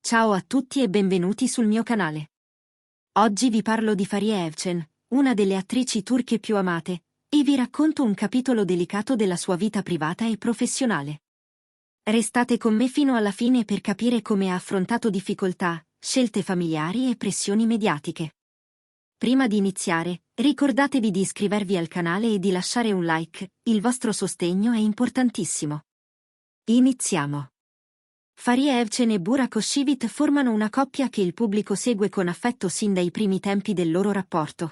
Ciao a tutti e benvenuti sul mio canale. Oggi vi parlo di Fariye Evcen, una delle attrici turche più amate, e vi racconto un capitolo delicato della sua vita privata e professionale. Restate con me fino alla fine per capire come ha affrontato difficoltà, scelte familiari e pressioni mediatiche. Prima di iniziare, ricordatevi di iscrivervi al canale e di lasciare un like, il vostro sostegno è importantissimo. Iniziamo. Fariye Evcen e Burak Özçivit formano una coppia che il pubblico segue con affetto sin dai primi tempi del loro rapporto.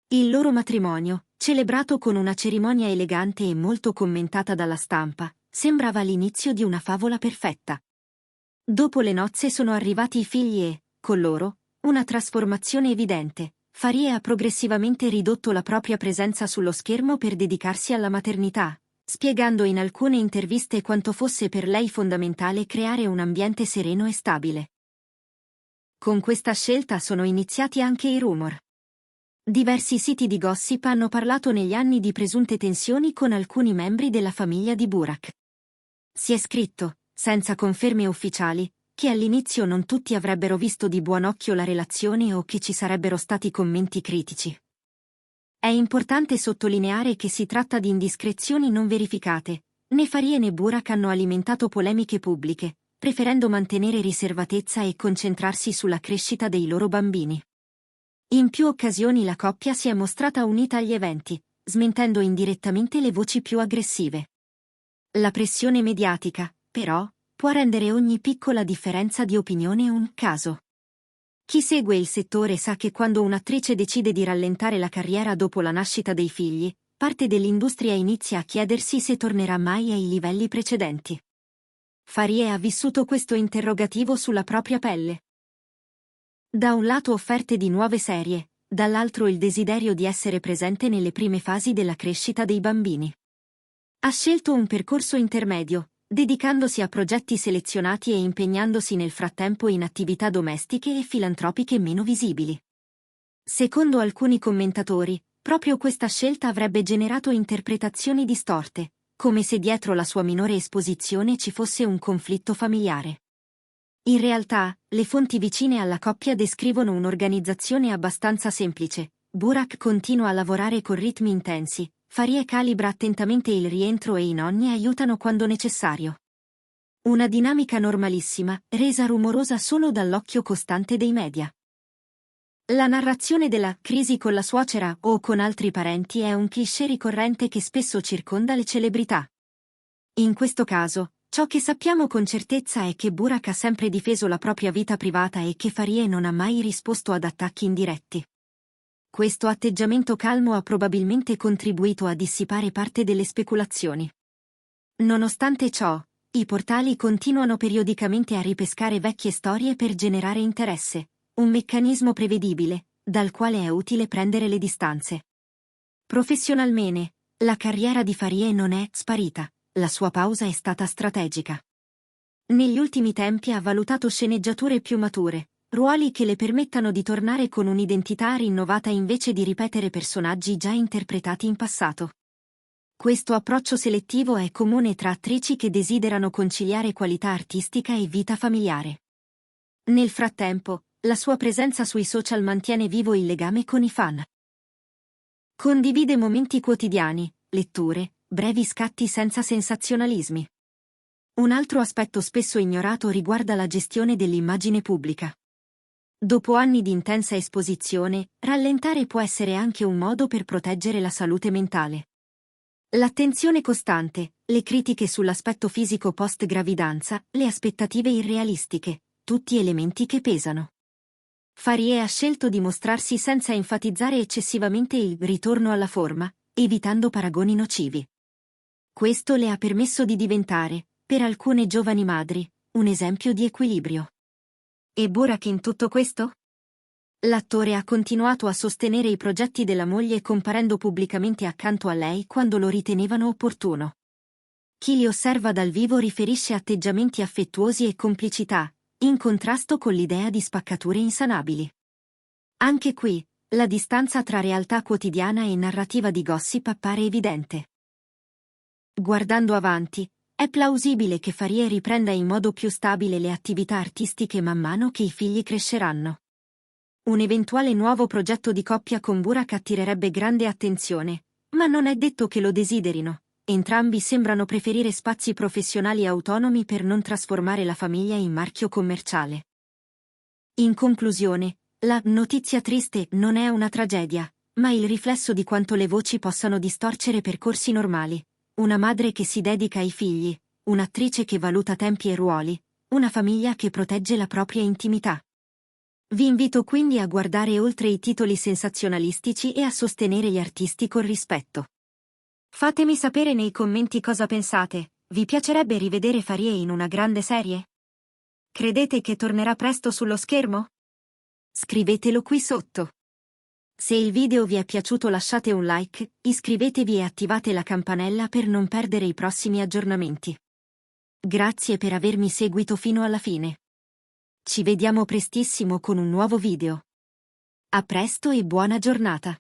Il loro matrimonio, celebrato con una cerimonia elegante e molto commentata dalla stampa, sembrava l'inizio di una favola perfetta. Dopo le nozze sono arrivati i figli e, con loro, una trasformazione evidente. Fariye ha progressivamente ridotto la propria presenza sullo schermo per dedicarsi alla maternità, spiegando in alcune interviste quanto fosse per lei fondamentale creare un ambiente sereno e stabile. Con questa scelta sono iniziati anche i rumor. Diversi siti di gossip hanno parlato negli anni di presunte tensioni con alcuni membri della famiglia di Burak. Si è scritto, senza conferme ufficiali, che all'inizio non tutti avrebbero visto di buon occhio la relazione o che ci sarebbero stati commenti critici. È importante sottolineare che si tratta di indiscrezioni non verificate. Né Fariye né Burak hanno alimentato polemiche pubbliche, preferendo mantenere riservatezza e concentrarsi sulla crescita dei loro bambini. In più occasioni la coppia si è mostrata unita agli eventi, smentendo indirettamente le voci più aggressive. La pressione mediatica, però, può rendere ogni piccola differenza di opinione un caso. Chi segue il settore sa che quando un'attrice decide di rallentare la carriera dopo la nascita dei figli, parte dell'industria inizia a chiedersi se tornerà mai ai livelli precedenti. Fariye ha vissuto questo interrogativo sulla propria pelle. Da un lato offerte di nuove serie, dall'altro il desiderio di essere presente nelle prime fasi della crescita dei bambini. Ha scelto un percorso intermedio, dedicandosi a progetti selezionati e impegnandosi nel frattempo in attività domestiche e filantropiche meno visibili. Secondo alcuni commentatori, proprio questa scelta avrebbe generato interpretazioni distorte, come se dietro la sua minore esposizione ci fosse un conflitto familiare. In realtà, le fonti vicine alla coppia descrivono un'organizzazione abbastanza semplice. Burak continua a lavorare con ritmi intensi, Fariye calibra attentamente il rientro e i nonni aiutano quando necessario. Una dinamica normalissima, resa rumorosa solo dall'occhio costante dei media. La narrazione della crisi con la suocera o con altri parenti è un cliché ricorrente che spesso circonda le celebrità. In questo caso, ciò che sappiamo con certezza è che Burak ha sempre difeso la propria vita privata e che Fariye non ha mai risposto ad attacchi indiretti. Questo atteggiamento calmo ha probabilmente contribuito a dissipare parte delle speculazioni. Nonostante ciò, i portali continuano periodicamente a ripescare vecchie storie per generare interesse, un meccanismo prevedibile, dal quale è utile prendere le distanze. Professionalmente, la carriera di Fariye non è sparita, la sua pausa è stata strategica. Negli ultimi tempi ha valutato sceneggiature più mature, ruoli che le permettano di tornare con un'identità rinnovata invece di ripetere personaggi già interpretati in passato. Questo approccio selettivo è comune tra attrici che desiderano conciliare qualità artistica e vita familiare. Nel frattempo, la sua presenza sui social mantiene vivo il legame con i fan. Condivide momenti quotidiani, letture, brevi scatti senza sensazionalismi. Un altro aspetto spesso ignorato riguarda la gestione dell'immagine pubblica. Dopo anni di intensa esposizione, rallentare può essere anche un modo per proteggere la salute mentale. L'attenzione costante, le critiche sull'aspetto fisico post-gravidanza, le aspettative irrealistiche, tutti elementi che pesano. Fariye ha scelto di mostrarsi senza enfatizzare eccessivamente il ritorno alla forma, evitando paragoni nocivi. Questo le ha permesso di diventare, per alcune giovani madri, un esempio di equilibrio. E Burak in tutto questo? L'attore ha continuato a sostenere i progetti della moglie comparendo pubblicamente accanto a lei quando lo ritenevano opportuno. Chi li osserva dal vivo riferisce atteggiamenti affettuosi e complicità, in contrasto con l'idea di spaccature insanabili. Anche qui, la distanza tra realtà quotidiana e narrativa di gossip appare evidente. Guardando avanti, È plausibile che Farie riprenda in modo più stabile le attività artistiche man mano che i figli cresceranno. Un eventuale nuovo progetto di coppia con Burak attirerebbe grande attenzione, ma non è detto che lo desiderino. Entrambi sembrano preferire spazi professionali autonomi per non trasformare la famiglia in marchio commerciale. In conclusione, la notizia triste non è una tragedia, ma il riflesso di quanto le voci possano distorcere percorsi normali. Una madre che si dedica ai figli, un'attrice che valuta tempi e ruoli, una famiglia che protegge la propria intimità. Vi invito quindi a guardare oltre i titoli sensazionalistici e a sostenere gli artisti con rispetto. Fatemi sapere nei commenti cosa pensate. Vi piacerebbe rivedere Farie in una grande serie? Credete che tornerà presto sullo schermo? Scrivetelo qui sotto. Se il video vi è piaciuto lasciate un like, iscrivetevi e attivate la campanella per non perdere i prossimi aggiornamenti. Grazie per avermi seguito fino alla fine. Ci vediamo prestissimo con un nuovo video. A presto e buona giornata!